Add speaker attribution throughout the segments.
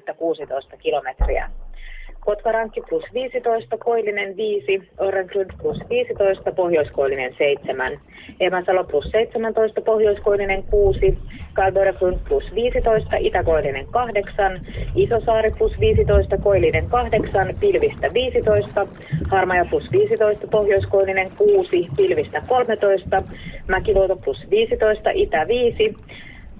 Speaker 1: pilvistä 16 kilometriä. Kotkarankki plus 15, koillinen 5, Orrengrund plus 15, pohjoiskoillinen 7, Emäsalo plus 17, pohjoiskoillinen 6, Kalboregrund plus 15, itäkoillinen 8, Isosaari plus 15, koillinen 8, pilvistä 15, Harmaja plus 15, pohjoiskoillinen 6, pilvistä 13, Mäkiluoto plus 15, itä 5,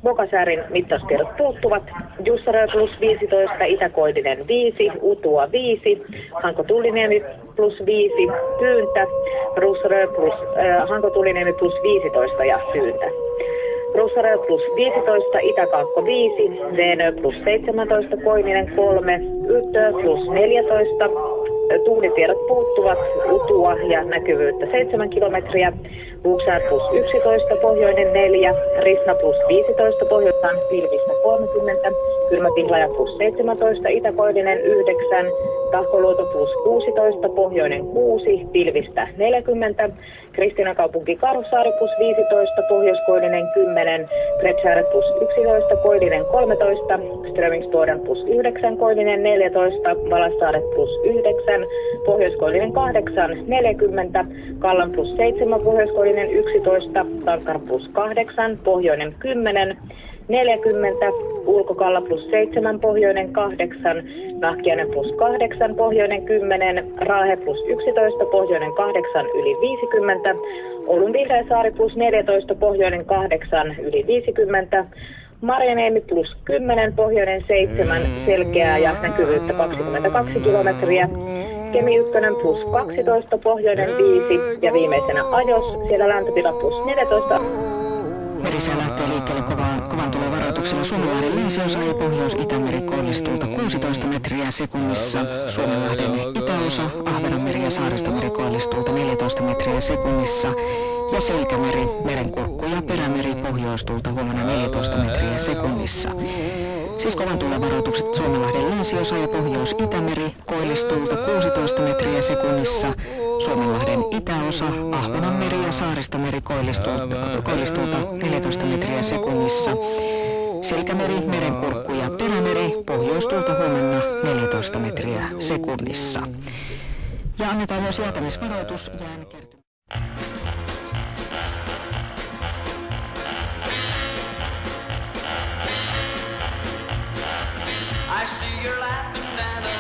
Speaker 1: Bokasäärin mittaustiedot puuttuvat. Jussarö plus 15, itäkoillinen 5, Utua 5, Hanko Tulliniemi plus 5, Pyyntä, Russarö plus Hanko Tulliniemi plus 15 ja Pyyntä. Russarö plus 15, Itäkaakko 5, Veenö plus 17, Koininen 3, Yttö plus 14, tuulitiedot puuttuvat, Utua ja näkyvyyttä 7 kilometriä, Vuoksär plus 11, pohjoinen 4, Risna plus 15, pohjoistaan pilvistä 30, Kylmäpihlaja plus 17, itäkoillinen 9, Tahkoluoto plus 16, pohjoinen 6, pilvistä 40, Kristiinakaupunki Karhusaari plus 15, pohjoiskoillinen 10, Trepsääret plus 11, koillinen 13, Strömingsboden plus 9, koillinen 14, Valassaaret plus 9, pohjoiskoillinen 8, 40, Kallan plus 7, pohjoiskoillinen 11, Tankar plus 8, pohjoinen 10, 40, Ulkokalla plus 7, pohjoinen 8, Nahkiainen plus 8, pohjoinen 10, Raahe plus 11, pohjoinen 8, yli 50, Oulun Vihreäsaari plus 14, pohjoinen 8, yli 50, Marjaniemi plus 10, pohjoinen 7, selkeää ja näkyvyyttä 22 kilometriä, Kemi 1 plus 12, pohjoinen 5 ja viimeisenä Ajos, siellä lämpötila plus 14.
Speaker 2: Merisää lähtee liikkeelle kovan tulon varoituksella Suomenlahden länsiosa ja Pohjois-Itämeri koillistuu 16 metriä sekunnissa. Suomenlahden itäosa, Ahvenanmeri ja Saaristomeri koillistuu 14 metriä sekunnissa. Ja Selkämeri, Merenkurkku ja Perämeri pohjoistulta huomenna 14 metriä sekunnissa. Siis kovan tulon varoitukset Suomenlahden länsiosa ja Pohjois-Itämeri koillistulta 16 metriä sekunnissa. Suomenlahden itäosa, Ahvenanmeri ja Saaristomeri koillistulta 14 metriä sekunnissa. Selkämeri, Merenkurkku ja Perämeri pohjoistulta huomenna 14 metriä sekunnissa. Ja annetaan myös jäätämisvaroitus jään kertymään.
Speaker 3: I see you're laughing down the